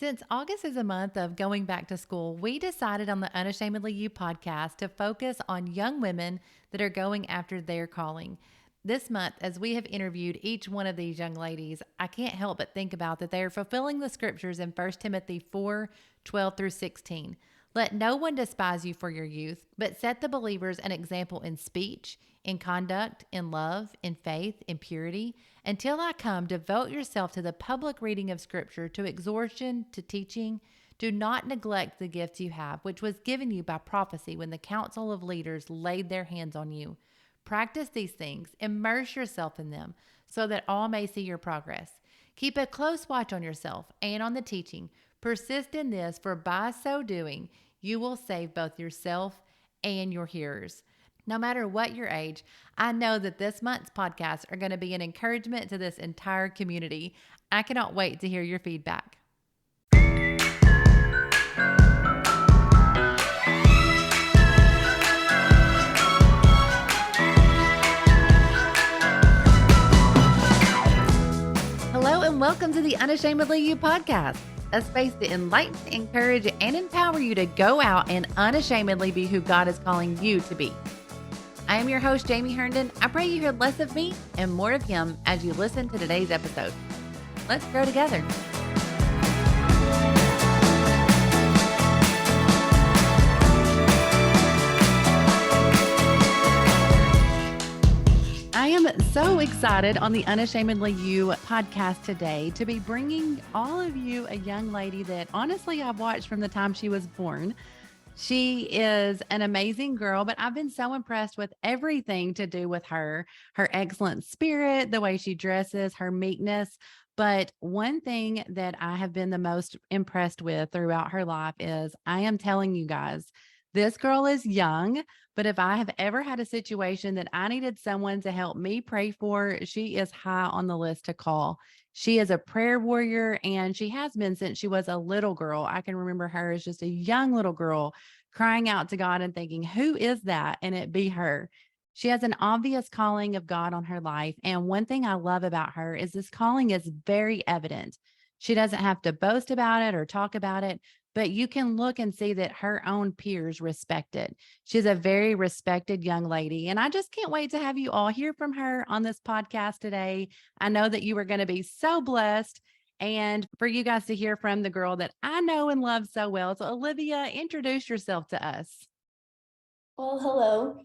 Since August is a month of going back to school, we decided on the Unashamedly You podcast to focus on young women that are going after their calling. This month, as we have interviewed each one of these young ladies, I can't help but think about that they are fulfilling the scriptures in 1 Timothy 4:12 through 16. Let no one despise you for your youth, but set the believers an example in speech, in conduct, in love, in faith, in purity. Until I come, devote yourself to the public reading of Scripture, to exhortation, to teaching. Do not neglect the gifts you have, which was given you by prophecy when the council of leaders laid their hands on you. Practice these things, immerse yourself in them, so that all may see your progress. Keep a close watch on yourself and on the teaching. Persist in this, for by so doing, you will save both yourself and your hearers. No matter what your age, I know that this month's podcasts are going to be an encouragement to this entire community. I cannot wait to hear your feedback. Hello and welcome to the Unashamedly You podcast, a space to enlighten, encourage, and empower you to go out and unashamedly be who God is calling you to be. I am your host, Jamie Herndon. I pray you hear less of me and more of him as you listen to today's episode. Let's grow together. I am so excited on the Unashamedly You podcast today to be bringing all of you a young lady that honestly I've watched from the time she was born. She is an amazing girl, but I've been so impressed with everything to do with her excellent spirit, the way she dresses, her meekness. But one thing that I have been the most impressed with throughout her life is I am telling you guys, this girl is young, but if I have ever had a situation that I needed someone to help me pray for, she is high on the list to call. She is a prayer warrior, and she has been since she was a little girl. I can remember her as just a young little girl crying out to God and thinking, who is that? And it be her. She has an obvious calling of God on her life. And one thing I love about her is this calling is very evident. She doesn't have to boast about it or talk about it, but you can look and see that her own peers respect it. She's a very respected young lady. And I just can't wait to have you all hear from her on this podcast today. I know that you are going to be so blessed and for you guys to hear from the girl that I know and love so well. So, Olivia, introduce yourself to us. Well, hello.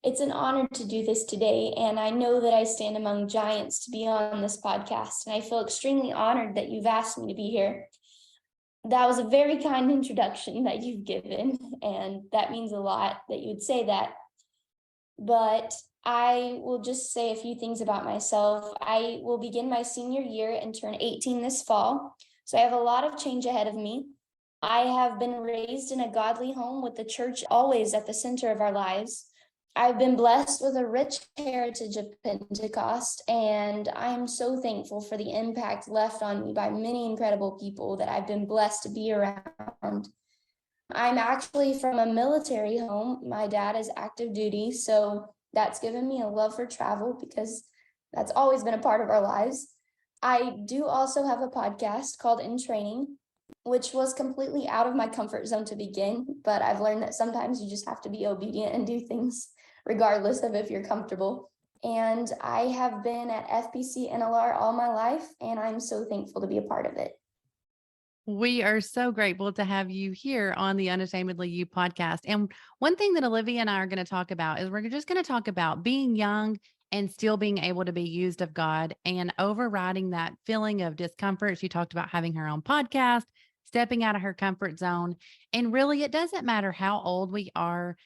It's an honor to do this today, and I know that I stand among giants to be on this podcast, and I feel extremely honored that you've asked me to be here. That was a very kind introduction that you've given, and that means a lot that you would say that. But I will just say a few things about myself. I will begin my senior year and turn 18 this fall, so I have a lot of change ahead of me. I have been raised in a godly home with the church always at the center of our lives. I've been blessed with a rich heritage of Pentecost, and I am so thankful for the impact left on me by many incredible people that I've been blessed to be around. I'm actually from a military home. My dad is active duty, so that's given me a love for travel because that's always been a part of our lives. I do also have a podcast called In Training, which was completely out of my comfort zone to begin, but I've learned that sometimes you just have to be obedient and do things regardless of if you're comfortable. And I have been at FPC NLR all my life, and I'm so thankful to be a part of it. We are so grateful to have you here on the Unashamedly You podcast. And one thing that Olivia and I are going to talk about is we're just going to talk about being young and still being able to be used of God and overriding that feeling of discomfort. She talked about having her own podcast, stepping out of her comfort zone. And really, it doesn't matter how old we are.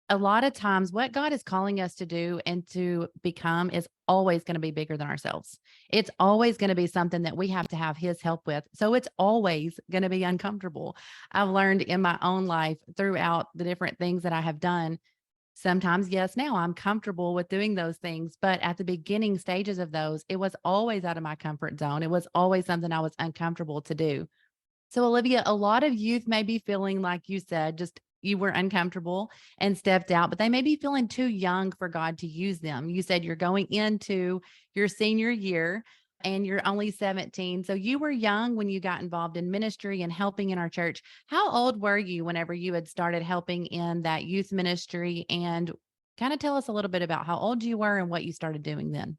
A lot of times what God is calling us to do and to become is always going to be bigger than ourselves. It's always going to be something that we have to have his help with. So it's always going to be uncomfortable. I've learned in my own life throughout the different things that I have done. Sometimes, yes, now I'm comfortable with doing those things, but at the beginning stages of those, it was always out of my comfort zone. It was always something I was uncomfortable to do. So, Olivia, a lot of youth may be feeling like you said, just you were uncomfortable and stepped out, but they may be feeling too young for God to use them. You said you're going into your senior year. and you're only 17. So you were young when you got involved in ministry and helping in our church. How old were you whenever you had started helping in that youth ministry? And kind of tell us a little bit about how old you were and what you started doing then.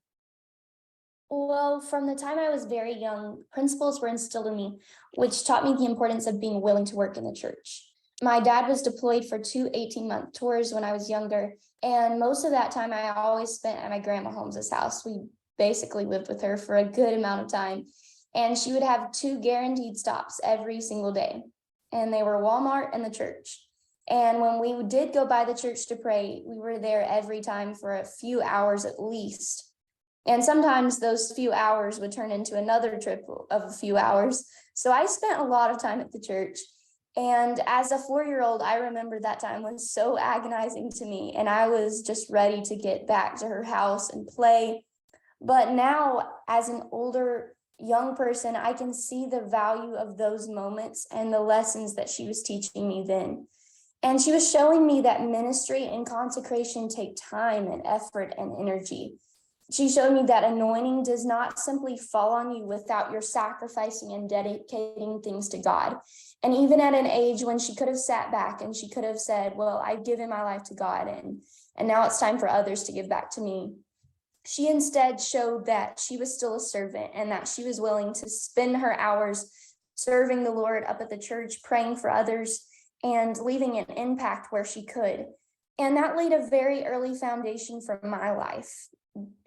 Well, from the time I was very young, principles were instilled in me, which taught me the importance of being willing to work in the church. My dad was deployed for two 18-month tours when I was younger, and most of that time I always spent at my grandma Holmes's house. We basically lived with her for a good amount of time, and she would have two guaranteed stops every single day, and they were Walmart and the church. And when we did go by the church to pray, we were there every time for a few hours at least. And sometimes those few hours would turn into another trip of a few hours. So I spent a lot of time at the church. And as a 4-year-old, I remember that time was so agonizing to me. And I was just ready to get back to her house and play. But now, as an older young person, I can see the value of those moments and the lessons that she was teaching me then. And she was showing me that ministry and consecration take time and effort and energy. She showed me that anointing does not simply fall on you without your sacrificing and dedicating things to God. And even at an age when she could have sat back and she could have said, well, I've given my life to God and now it's time for others to give back to me. She instead showed that she was still a servant and that she was willing to spend her hours serving the Lord up at the church, praying for others and leaving an impact where she could. And that laid a very early foundation for my life.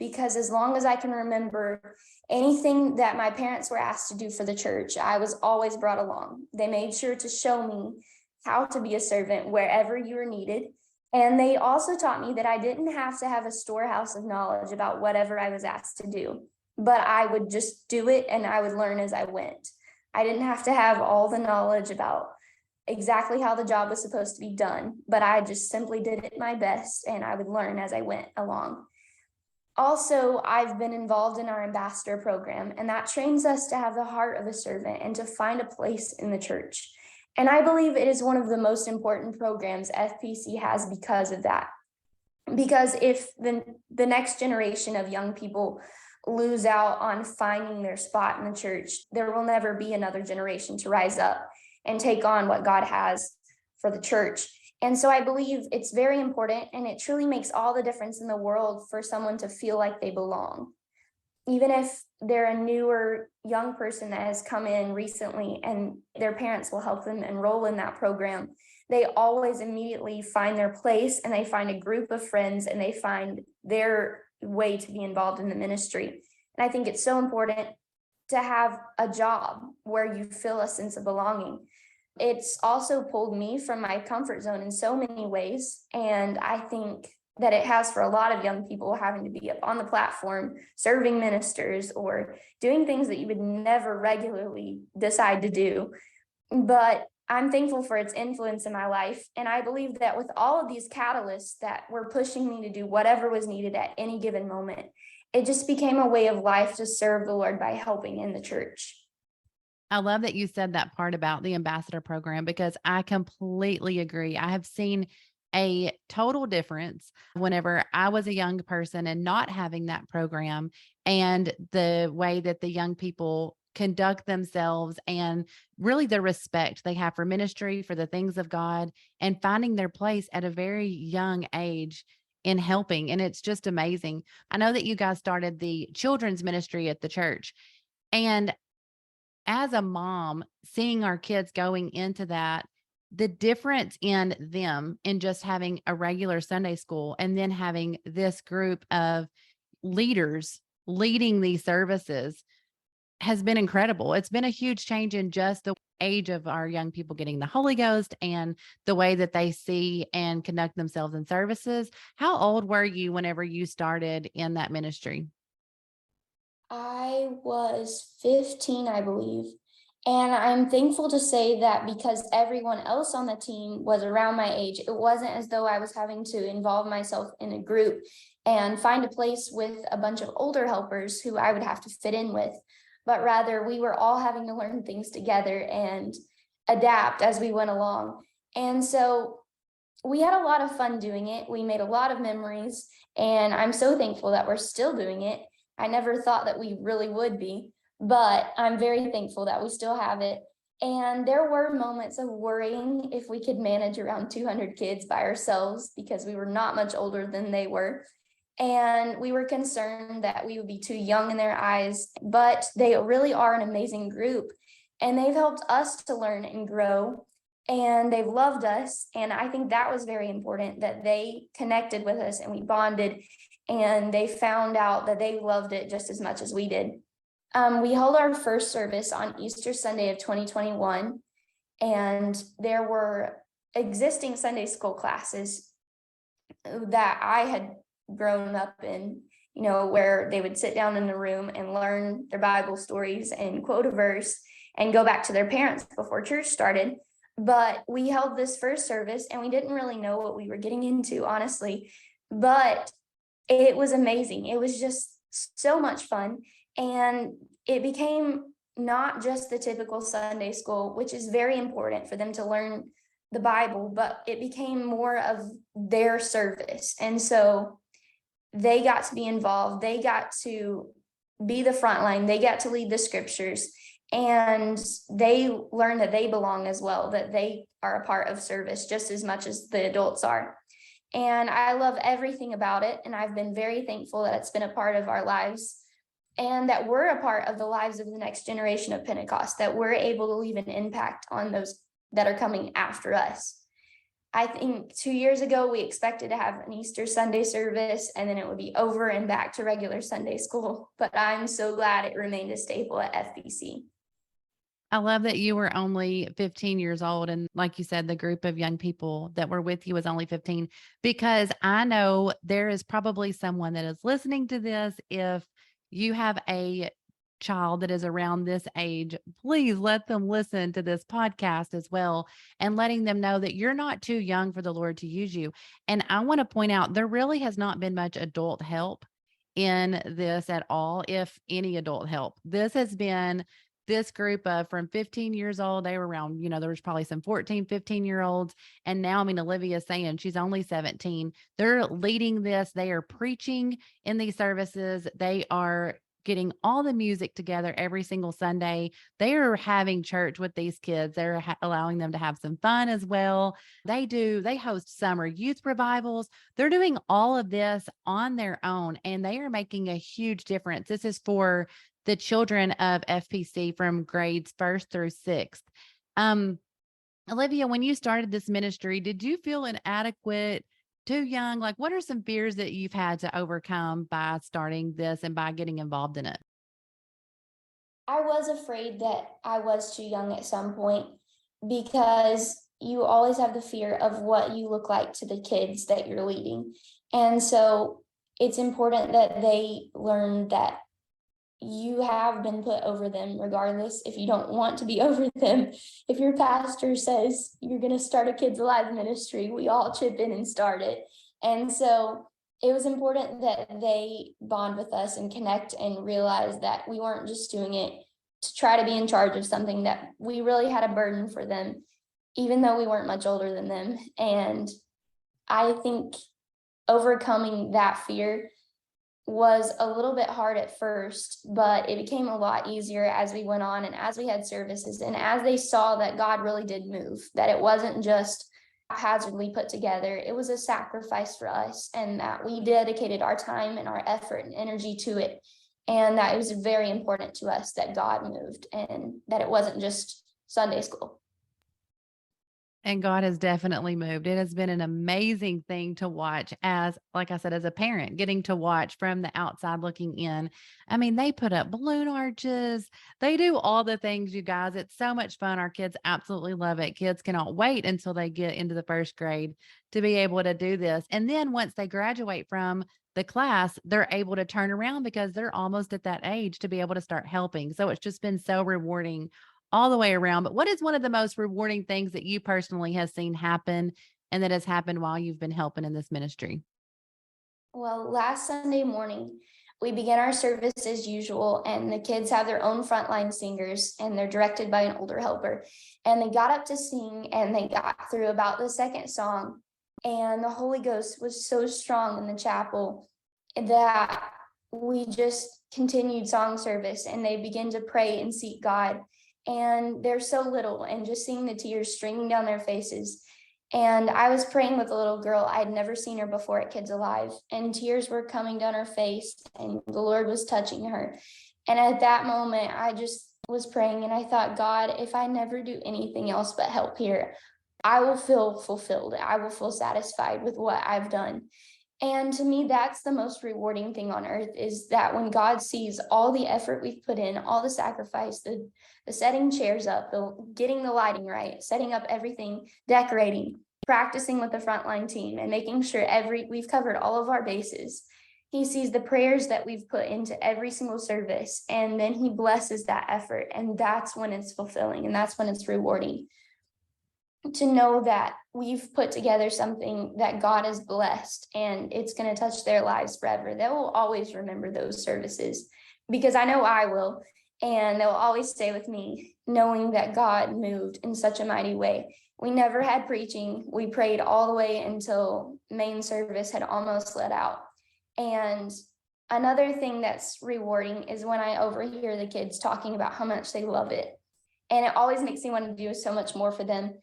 Because as long as I can remember, anything that my parents were asked to do for the church, I was always brought along. They made sure to show me how to be a servant wherever you were needed. And they also taught me that I didn't have to have a storehouse of knowledge about whatever I was asked to do, but I would just do it and I would learn as I went. I didn't have to have all the knowledge about exactly how the job was supposed to be done, but I just simply did it my best and I would learn as I went along. Also, I've been involved in our ambassador program, and that trains us to have the heart of a servant and to find a place in the church. And I believe it is one of the most important programs FPC has because of that. Because if the next generation of young people lose out on finding their spot in the church, there will never be another generation to rise up and take on what God has for the church. And so I believe it's very important, and it truly makes all the difference in the world for someone to feel like they belong. Even if they're a newer young person that has come in recently and their parents will help them enroll in that program, they always immediately find their place and they find a group of friends and they find their way to be involved in the ministry. And I think it's so important to have a job where you feel a sense of belonging. It's also pulled me from my comfort zone in so many ways. And I think that it has for a lot of young people having to be up on the platform, serving ministers or doing things that you would never regularly decide to do. But I'm thankful for its influence in my life. And I believe that with all of these catalysts that were pushing me to do whatever was needed at any given moment, it just became a way of life to serve the Lord by helping in the church. I love that you said that part about the ambassador program because I completely agree. I have seen a total difference whenever I was a young person and not having that program, and the way that the young people conduct themselves and really the respect they have for ministry, for the things of God, and finding their place at a very young age in helping. And it's just amazing. I know that you guys started the children's ministry at the church. And as a mom, seeing our kids going into that, the difference in them in just having a regular Sunday school and then having this group of leaders leading these services has been incredible. It's been a huge change in just the age of our young people getting the Holy Ghost and the way that they see and conduct themselves in services. How old were you whenever you started in that ministry? I was 15, I believe. And I'm thankful to say that because everyone else on the team was around my age, it wasn't as though I was having to involve myself in a group and find a place with a bunch of older helpers who I would have to fit in with, but rather we were all having to learn things together and adapt as we went along. And so we had a lot of fun doing it. We made a lot of memories, and I'm so thankful that we're still doing it. I never thought that we really would be, but I'm very thankful that we still have it. And there were moments of worrying if we could manage around 200 kids by ourselves because we were not much older than they were. And we were concerned that we would be too young in their eyes, but they really are an amazing group. And they've helped us to learn and grow, and they've loved us. And I think that was very important, that they connected with us and we bonded, and they found out that they loved it just as much as we did. We held our first service on Easter Sunday of 2021, and there were existing Sunday school classes that I had grown up in, where they would sit down in the room and learn their Bible stories and quote a verse and go back to their parents before church started. But we held this first service and we didn't really know what we were getting into, honestly, but it was amazing. It was just so much fun. And it became not just the typical Sunday school, which is very important for them to learn the Bible, but it became more of their service. And so they got to be involved. They got to be the front line. They got to lead the scriptures, and they learned that they belong as well, that they are a part of service just as much as the adults are. And I love everything about it. And I've been very thankful that it's been a part of our lives, and that we're a part of the lives of the next generation of Pentecost, that we're able to leave an impact on those that are coming after us. I think 2 years ago, we expected to have an Easter Sunday service, and then it would be over and back to regular Sunday school. But I'm so glad it remained a staple at FBC. I love that you were only 15 years old. And like you said, the group of young people that were with you was only 15, because I know there is probably someone that is listening to this. If you have a child that is around this age, please let them listen to this podcast as well, and letting them know that you're not too young for the Lord to use you. And I want to point out, there really has not been much adult help in this at all, if any adult help. This has been this group of from 15 years old, they were around, there was probably some 14, 15-year-olds. And now, I mean, Olivia's saying she's only 17. They're leading this. They are preaching in these services. They are getting all the music together every single Sunday. They are having church with these kids. They're allowing them to have some fun as well. They host summer youth revivals. They're doing all of this on their own, and they are making a huge difference. This is for the children of FPC from grades 1st through 6th. Olivia, when you started this ministry, did you feel inadequate, too young? Like, what are some fears that you've had to overcome by starting this and by getting involved in it? I was afraid that I was too young at some point, because you always have the fear of what you look like to the kids that you're leading. And so it's important that they learn that you have been put over them, regardless if you don't want to be over them. If your pastor says you're going to start a Kids Alive ministry, we all chip in and start it. And so it was important that they bond with us and connect and realize that we weren't just doing it to try to be in charge of something, that we really had a burden for them, even though we weren't much older than them. And I think overcoming that fear was a little bit hard at first, but it became a lot easier as we went on and as we had services, and as they saw that God really did move, that it wasn't just haphazardly put together. It was a sacrifice for us, and that we dedicated our time and our effort and energy to it. And that it was very important to us that God moved, and that it wasn't just Sunday school. And God has definitely moved. It has been an amazing thing to watch, as, like I said, as a parent, getting to watch from the outside looking in. I mean, they put up balloon arches. They do all the things, you guys. It's so much fun. Our kids absolutely love it. Kids cannot wait until they get into the 1st grade to be able to do this. And then once they graduate from the class, they're able to turn around because they're almost at that age to be able to start helping. So it's just been so rewarding all the way around. But what is one of the most rewarding things that you personally have seen happen, and that has happened while you've been helping in this ministry? Well, last Sunday morning, we began our service as usual, and the kids have their own frontline singers, and they're directed by an older helper. And they got up to sing, and they got through about the 2nd song, and the Holy Ghost was so strong in the chapel that we just continued song service, and they begin to pray and seek God. And they're so little, and just seeing the tears streaming down their faces. And I was praying with a little girl. I'd never seen her before at Kids Alive, and tears were coming down her face, and the Lord was touching her. And at that moment, I just was praying, and I thought, God, if I never do anything else but help here, I will feel fulfilled. I will feel satisfied with what I've done. And to me, that's the most rewarding thing on earth, is that when God sees all the effort we've put in, all the sacrifice, the setting chairs up, the getting the lighting right, setting up everything, decorating, practicing with the frontline team, and making sure we've covered all of our bases. He sees the prayers that we've put into every single service, and then he blesses that effort. And that's when it's fulfilling, and that's when it's rewarding, to know that we've put together something that God has blessed, and it's going to touch their lives forever. They will always remember those services, because I know I will, and they'll always stay with me, knowing that God moved in such a mighty way. We never had preaching. We prayed all the way until main service had almost let out. And another thing that's rewarding is when I overhear the kids talking about how much they love it. And it always makes me want to do so much more for them.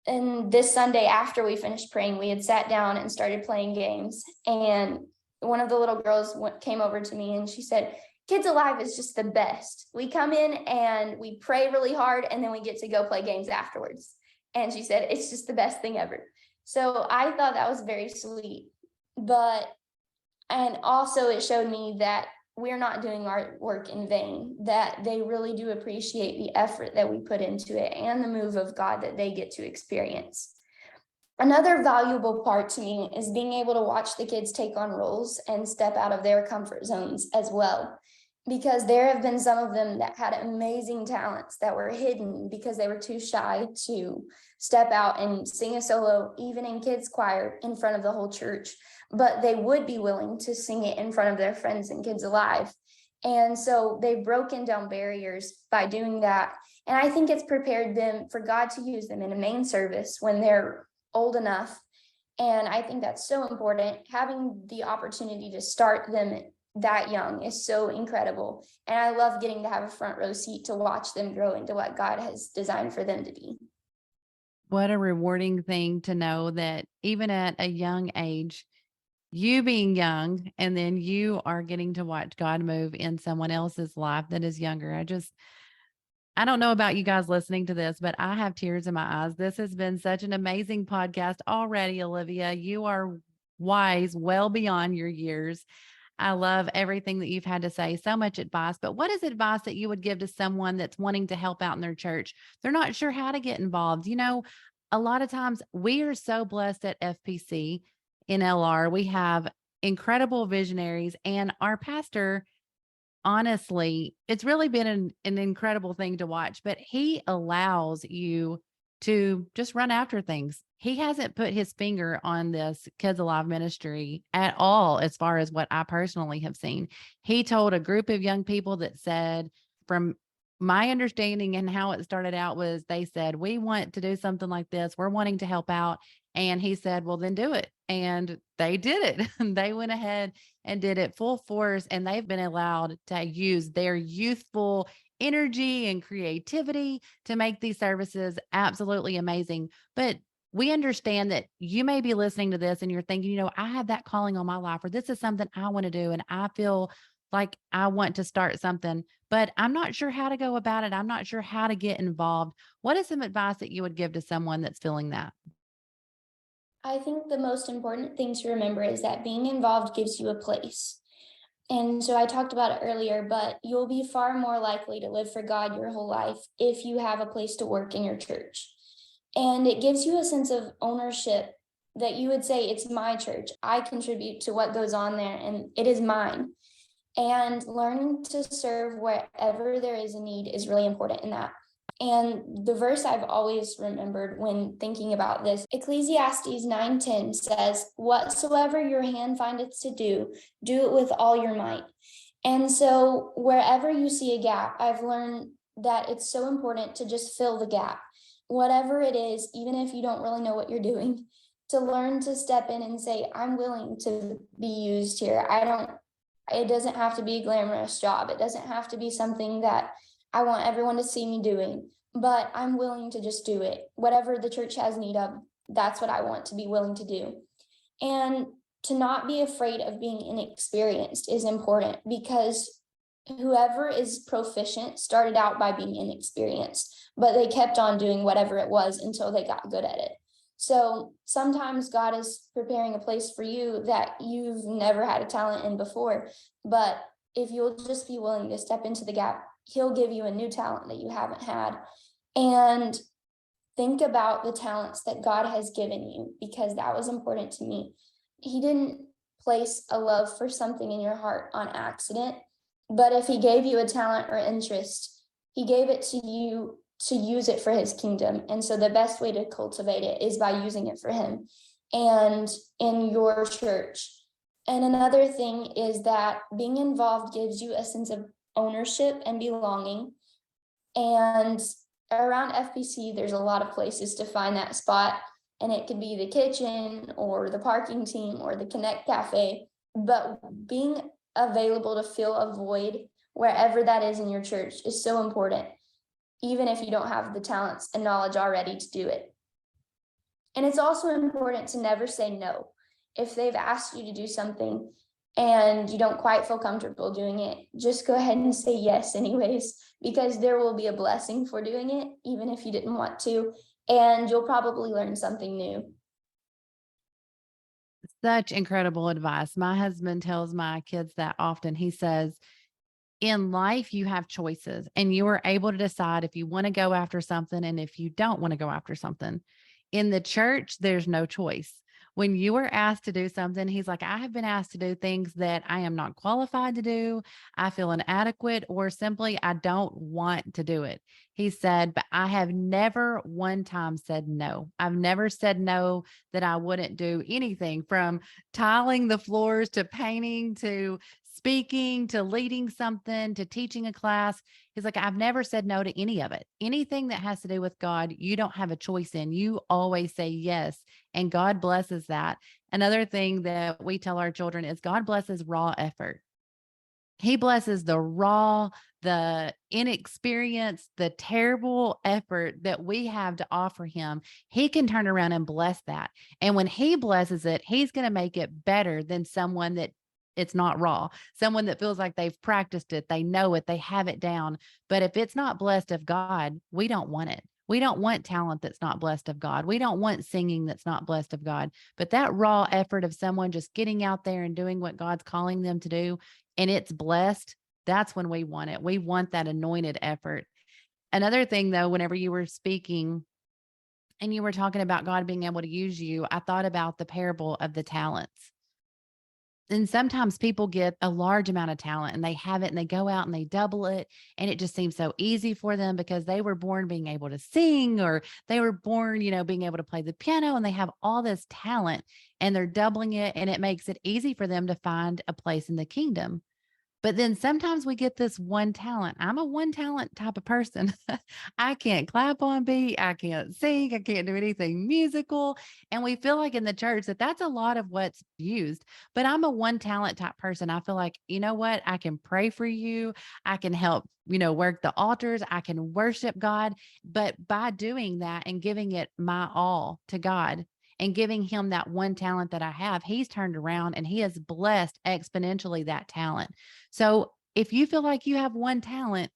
And this Sunday, after we finished praying, we had sat down and started playing games. And one of the little girls came over to me and she said, Kids Alive is just the best. We come in and we pray really hard, and then we get to go play games afterwards. And she said, it's just the best thing ever. So I thought that was very sweet. And also it showed me that we're not doing our work in vain, that they really do appreciate the effort that we put into it and the move of God that they get to experience. Another valuable part to me is being able to watch the kids take on roles and step out of their comfort zones as well, because there have been some of them that had amazing talents that were hidden because they were too shy to step out and sing a solo, even in kids choir, in front of the whole church. But they would be willing to sing it in front of their friends and Kids Alive. And so they've broken down barriers by doing that. And I think it's prepared them for God to use them in a main service when they're old enough. And I think that's so important. Having the opportunity to start them that young is so incredible. And I love getting to have a front row seat to watch them grow into what God has designed for them to be. What a rewarding thing to know that even at a young age, you being young, and then you are getting to watch God move in someone else's life that is younger. I don't know about you guys listening to this, but I have tears in my eyes. This has been such an amazing podcast already, Olivia. You are wise, well beyond your years. I love everything that you've had to say, so much advice. But what is advice that you would give to someone that's wanting to help out in their church? They're not sure how to get involved. A lot of times we are so blessed at FPC in LR. We have incredible visionaries, and our pastor, honestly, it's really been an incredible thing to watch, but he allows you to just run after things. He hasn't put his finger on this Kids Alive ministry at all, as far as what I personally have seen. He told a group of young people that said, from my understanding and how it started out, was they said, we want to do something like this. We're wanting to help out. And he said, well, then do it. And they did it. They went ahead and did it full force. And they've been allowed to use their youthful energy and creativity to make these services absolutely amazing. But we understand that you may be listening to this and you're thinking, I have that calling on my life, or this is something I want to do. And I feel like I want to start something, but I'm not sure how to go about it. I'm not sure how to get involved. What is some advice that you would give to someone that's feeling that? I think the most important thing to remember is that being involved gives you a place. And so I talked about it earlier, but you'll be far more likely to live for God your whole life if you have a place to work in your church. And it gives you a sense of ownership, that you would say, it's my church. I contribute to what goes on there, and it is mine. And learning to serve wherever there is a need is really important in that. And the verse I've always remembered when thinking about this, Ecclesiastes 9:10 says, whatsoever your hand findeth to do, do it with all your might. And so wherever you see a gap, I've learned that it's so important to just fill the gap. Whatever it is, even if you don't really know what you're doing, to learn to step in and say, I'm willing to be used here. I don't It doesn't have to be a glamorous job. It doesn't have to be something that I want everyone to see me doing, but I'm willing to just do it. Whatever the church has need of, that's what I want to be willing to do. And to not be afraid of being inexperienced is important, because whoever is proficient started out by being inexperienced, but they kept on doing whatever it was until they got good at it. So sometimes God is preparing a place for you that you've never had a talent in before. But if you'll just be willing to step into the gap, He'll give you a new talent that you haven't had. And think about the talents that God has given you, because that was important to me. He didn't place a love for something in your heart on accident, but if He gave you a talent or interest, He gave it to you to use it for His kingdom. And so the best way to cultivate it is by using it for Him and in your church. And another thing is that being involved gives you a sense of ownership and belonging. And around FPC, there's a lot of places to find that spot. And it could be the kitchen or the parking team or the Connect Cafe. But being available to fill a void wherever that is in your church is so important, even if you don't have the talents and knowledge already to do it. And it's also important to never say no. If they've asked you to do something and you don't quite feel comfortable doing it, just go ahead and say yes anyways, because there will be a blessing for doing it, even if you didn't want to, and you'll probably learn something new. Such incredible advice. My husband tells my kids that often. He says, in life, you have choices and you are able to decide if you want to go after something and if you don't want to go after something. In the church, there's no choice. When you are asked to do something, he's like, I have been asked to do things that I am not qualified to do. I feel inadequate, or simply I don't want to do it. He said, but I have never one time said no. I've never said no that I wouldn't do anything, from tiling the floors to painting to speaking to leading something to teaching a class. He's like, I've never said no to any of it. Anything that has to do with God, you don't have a choice in. You always say yes. And God blesses that. Another thing that we tell our children is God blesses raw effort. He blesses the raw, the inexperienced, the terrible effort that we have to offer Him. He can turn around and bless that. And when He blesses it, He's going to make it better than someone that it's not raw, someone that feels like they've practiced it, they know it, they have it down. But if it's not blessed of God, we don't want it. We don't want talent that's not blessed of God. We don't want singing that's not blessed of God. But that raw effort of someone just getting out there and doing what God's calling them to do, and it's blessed, that's when we want it. We want that anointed effort. Another thing, though, whenever you were speaking and you were talking about God being able to use you, I thought about the parable of the talents. And sometimes people get a large amount of talent and they have it and they go out and they double it. And it just seems so easy for them because they were born being able to sing, or they were born, being able to play the piano, and they have all this talent and they're doubling it. And it makes it easy for them to find a place in the kingdom. But then sometimes we get this one talent. I'm a one talent type of person. I can't clap on beat. I can't sing. I can't do anything musical. And we feel like in the church that that's a lot of what's used. But I'm a one talent type person. I feel like, you know what? I can pray for you. I can help, work the altars. I can worship God. But by doing that and giving it my all to God, and giving Him that one talent that I have, He's turned around and He has blessed exponentially that talent. So if you feel like you have one talent,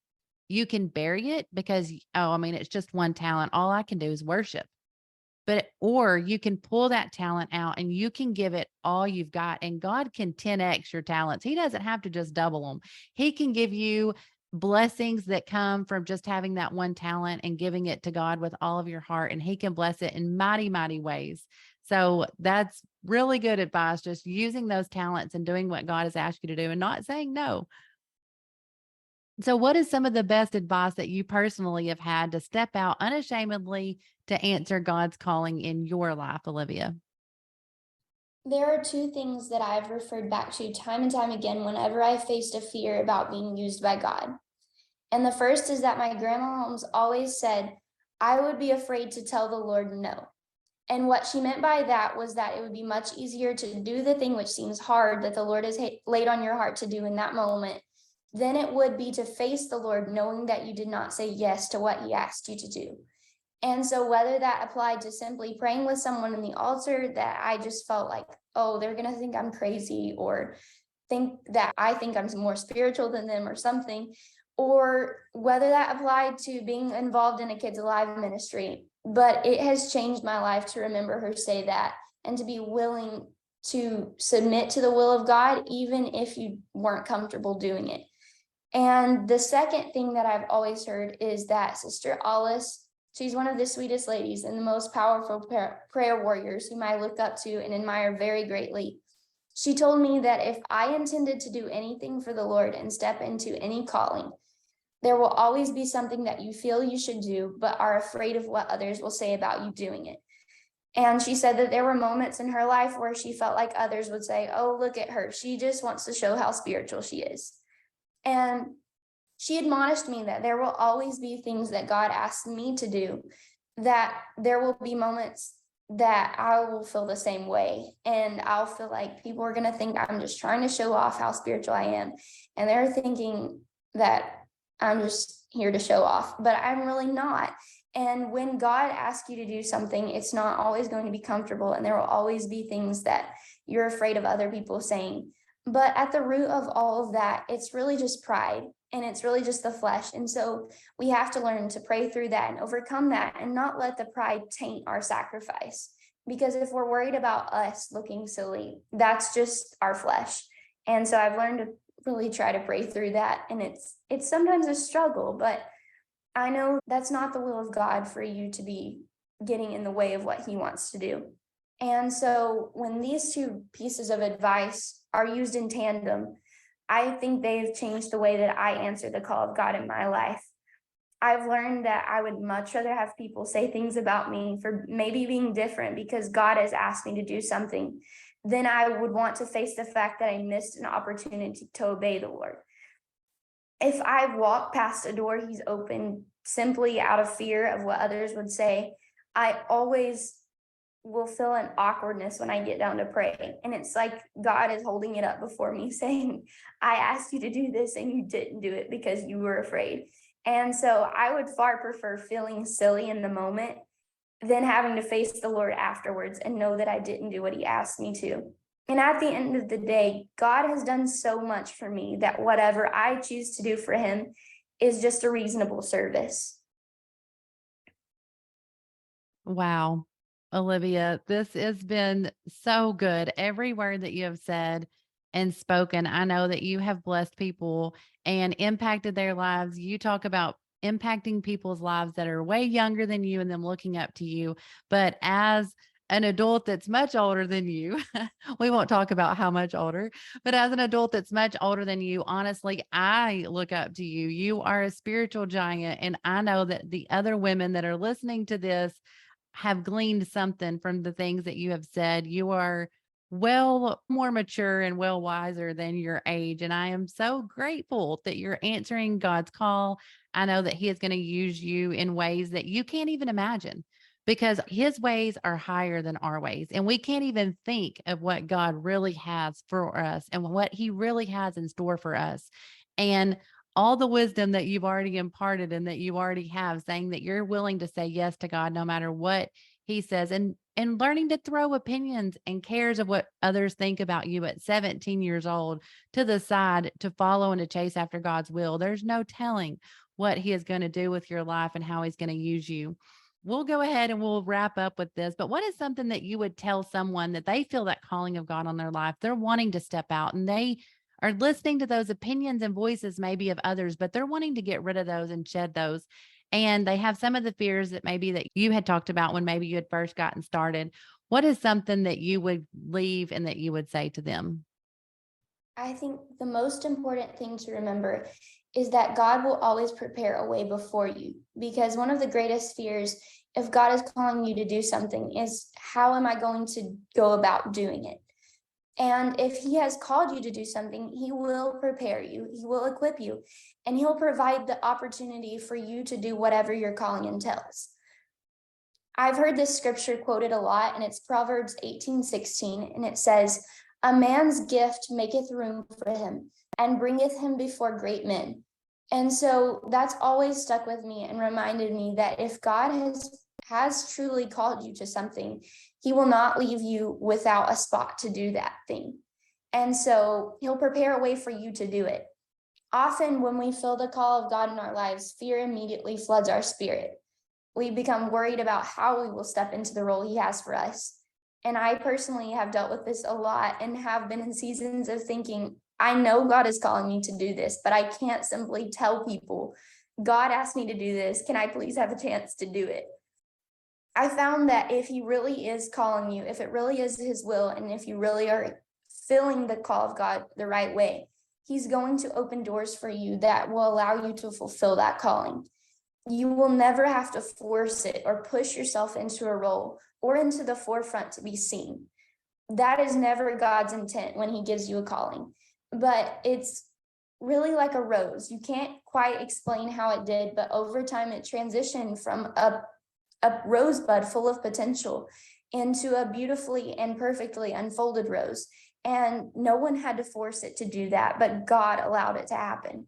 you can bury it because, it's just one talent. All I can do is worship. Or you can pull that talent out and you can give it all you've got, and God can 10x your talents. He doesn't have to just double them. He can give you blessings that come from just having that one talent and giving it to God with all of your heart, and He can bless it in mighty, mighty ways. So that's really good advice, just using those talents and doing what God has asked you to do and not saying no. So what is some of the best advice that you personally have had to step out unashamedly to answer God's calling in your life, Olivia? There are two things that I've referred back to time and time again whenever I faced a fear about being used by God. And the first is that my grandma Holmes always said, I would be afraid to tell the Lord no. And what she meant by that was that it would be much easier to do the thing which seems hard that the Lord has laid on your heart to do in that moment than it would be to face the Lord knowing that you did not say yes to what he asked you to do. And so whether that applied to simply praying with someone in the altar that I just felt like, oh, they're going to think I'm crazy, or think that I think I'm more spiritual than them or something, or whether that applied to being involved in a Kids Alive ministry. But it has changed my life to remember her say that and to be willing to submit to the will of God, even if you weren't comfortable doing it. And the second thing that I've always heard is that Sister Alice, she's one of the sweetest ladies and the most powerful prayer warriors whom I look up to and admire very greatly. She told me that if I intended to do anything for the Lord and step into any calling, there will always be something that you feel you should do, but are afraid of what others will say about you doing it. And she said that there were moments in her life where she felt like others would say, oh, look at her. She just wants to show how spiritual she is. And she admonished me that there will always be things that God asks me to do, that there will be moments that I will feel the same way. And I'll feel like people are going to think I'm just trying to show off how spiritual I am. And they're thinking that I'm just here to show off, but I'm really not. And when God asks you to do something, it's not always going to be comfortable. And there will always be things that you're afraid of other people saying. But at the root of all of that, it's really just pride, and it's really just the flesh. And so we have to learn to pray through that and overcome that and not let the pride taint our sacrifice. Because if we're worried about us looking silly, that's just our flesh. And so I've learned to really try to pray through that. And it's sometimes a struggle, but I know that's not the will of God for you to be getting in the way of what he wants to do. And so when these two pieces of advice are used in tandem, I think they've changed the way that I answer the call of God in my life. I've learned that I would much rather have people say things about me for maybe being different because God has asked me to do something than I would want to face the fact that I missed an opportunity to obey the Lord. If I walk past a door he's opened simply out of fear of what others would say, I always will feel an awkwardness when I get down to pray. And it's like God is holding it up before me saying, I asked you to do this and you didn't do it because you were afraid. And so I would far prefer feeling silly in the moment than having to face the Lord afterwards and know that I didn't do what he asked me to. And at the end of the day, God has done so much for me that whatever I choose to do for him is just a reasonable service. Wow. Olivia, this has been so good. Every word that you have said and spoken, I know that you have blessed people and impacted their lives. You talk about impacting people's lives that are way younger than you and them looking up to you. But as an adult that's much older than you, we won't talk about how much older, but as an adult that's much older than you, honestly, I look up to you. You are a spiritual giant. And I know that the other women that are listening to this have gleaned something from the things that you have said. You are well more mature and well wiser than your age. And I am so grateful that you're answering God's call. I know that he is going to use you in ways that you can't even imagine because his ways are higher than our ways. And we can't even think of what God really has for us and what he really has in store for us. And all the wisdom that you've already imparted and that you already have, saying that you're willing to say yes to God no matter what he says, and learning to throw opinions and cares of what others think about you at 17 years old to the side to follow and to chase after God's will. There's no telling what he is going to do with your life and how he's going to use you. We'll go ahead and we'll wrap up with this, but what is something that you would tell someone that they feel that calling of God on their life? They're wanting to step out and they are listening to those opinions and voices maybe of others, but they're wanting to get rid of those and shed those. And they have some of the fears that maybe that you had talked about when maybe you had first gotten started. What is something that you would leave and that you would say to them? I think the most important thing to remember is that God will always prepare a way before you, because one of the greatest fears, if God is calling you to do something, is how am I going to go about doing it? And if he has called you to do something, he will prepare you, he will equip you, and he'll provide the opportunity for you to do whatever your calling entails. I've heard this scripture quoted a lot, and it's Proverbs 18:16, and it says, "A man's gift maketh room for him, and bringeth him before great men." And so that's always stuck with me and reminded me that if God has truly called you to something, he will not leave you without a spot to do that thing. And so he'll prepare a way for you to do it. Often when we feel the call of God in our lives, fear immediately floods our spirit. We become worried about how we will step into the role he has for us. And I personally have dealt with this a lot and have been in seasons of thinking, I know God is calling me to do this, but I can't simply tell people, God asked me to do this. Can I please have a chance to do it? I found that if he really is calling you, if it really is his will, and if you really are feeling the call of God the right way, he's going to open doors for you that will allow you to fulfill that calling. You will never have to force it or push yourself into a role or into the forefront to be seen. That is never God's intent when he gives you a calling. But it's really like a rose. You can't quite explain how it did, but over time it transitioned from a rosebud full of potential into a beautifully and perfectly unfolded rose. And no one had to force it to do that, but God allowed it to happen.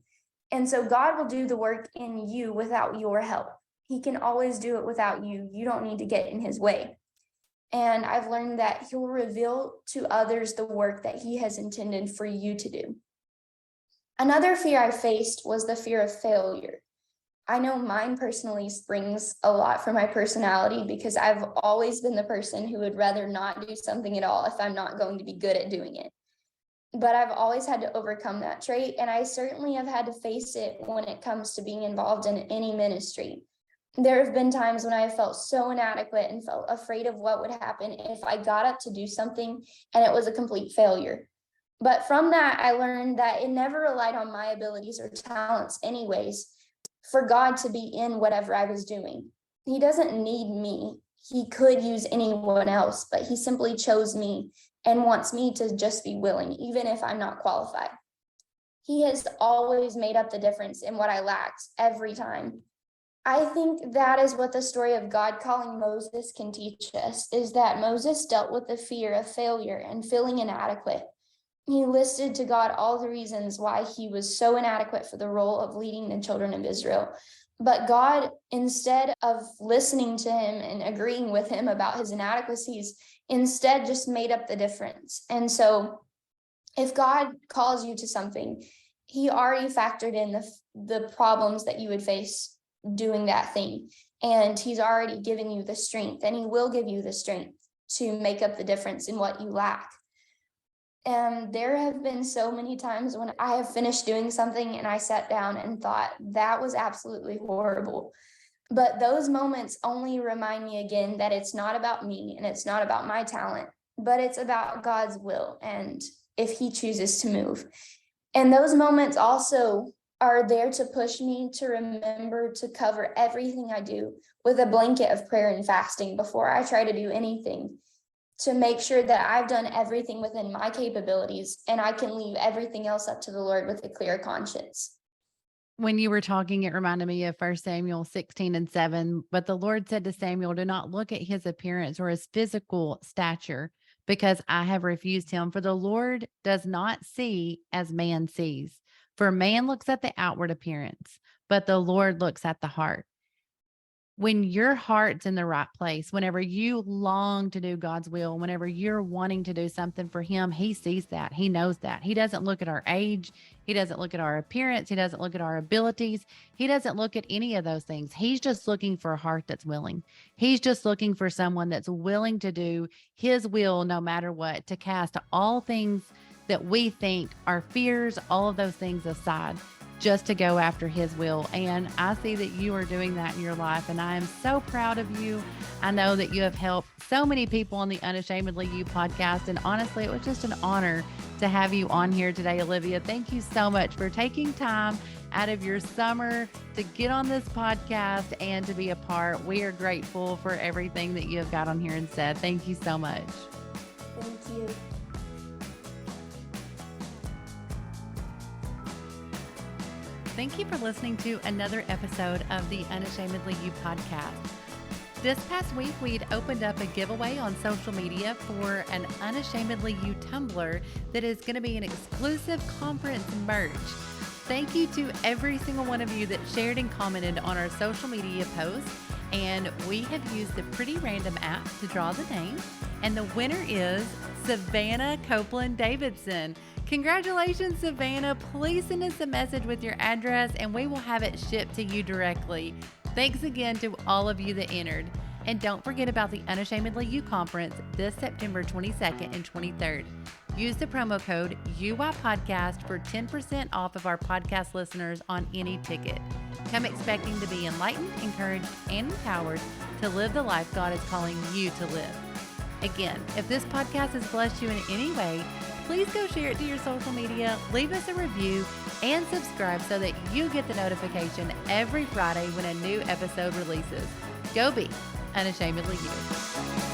And so God will do the work in you without your help. He can always do it without you. You don't need to get in his way. And I've learned that he'll reveal to others the work that he has intended for you to do. Another fear I faced was the fear of failure. I know mine personally springs a lot from my personality because I've always been the person who would rather not do something at all if I'm not going to be good at doing it. But I've always had to overcome that trait, and I certainly have had to face it when it comes to being involved in any ministry. There have been times when I have felt so inadequate and felt afraid of what would happen if I got up to do something and it was a complete failure. But from that, I learned that it never relied on my abilities or talents anyways, for God to be in whatever I was doing. He doesn't need me. He could use anyone else, but he simply chose me and wants me to just be willing, even if I'm not qualified. He has always made up the difference in what I lacked every time. I think that is what the story of God calling Moses can teach us, is that Moses dealt with the fear of failure and feeling inadequate. He listed to God all the reasons why he was so inadequate for the role of leading the children of Israel. But God, instead of listening to him and agreeing with him about his inadequacies, instead just made up the difference. And so if God calls you to something, he already factored in the problems that you would face doing that thing. And he's already given you the strength, and he will give you the strength to make up the difference in what you lack. And there have been so many times when I have finished doing something and I sat down and thought, that was absolutely horrible. But those moments only remind me again that it's not about me and it's not about my talent, but it's about God's will and if he chooses to move. And those moments also are there to push me to remember to cover everything I do with a blanket of prayer and fasting before I try to do anything, to make sure that I've done everything within my capabilities and I can leave everything else up to the Lord with a clear conscience. When you were talking, it reminded me of 1 Samuel 16:7. But the Lord said to Samuel, do not look at his appearance or his physical stature, because I have refused him. For the Lord does not see as man sees. For man looks at the outward appearance, but the Lord looks at the heart. When your heart's in the right place, whenever you long to do God's will, whenever you're wanting to do something for him, he sees that. He knows that. He doesn't look at our age. He doesn't look at our appearance. He doesn't look at our abilities. He doesn't look at any of those things. He's just looking for a heart that's willing. He's just looking for someone that's willing to do his will no matter what, to cast all things that we think are fears, all of those things aside, just to go after his will. And I see that you are doing that in your life, and I am so proud of you. I know that you have helped so many people on the Unashamedly You podcast, and honestly, it was just an honor to have you on here today, Olivia. Thank you so much for taking time out of your summer to get on this podcast and to be a part. We are grateful for everything that you have got on here and said. Thank you so much. Thank you. Thank you for listening to another episode of the Unashamedly You podcast. This past week, we'd opened up a giveaway on social media for an Unashamedly You tumbler that is going to be an exclusive conference merch. Thank you to every single one of you that shared and commented on our social media posts. And we have used the Pretty Random app to draw the name. And the winner is Savannah Copeland Davidson. Congratulations, Savannah. Please send us a message with your address and we will have it shipped to you directly. Thanks again to all of you that entered. And don't forget about the Unashamedly You conference this September 22nd and 23rd. Use the promo code UYPodcast for 10% off of our podcast listeners on any ticket. Come expecting to be enlightened, encouraged, and empowered to live the life God is calling you to live. Again, if this podcast has blessed you in any way, please go share it to your social media, leave us a review, and subscribe so that you get the notification every Friday when a new episode releases. Go be unashamedly you.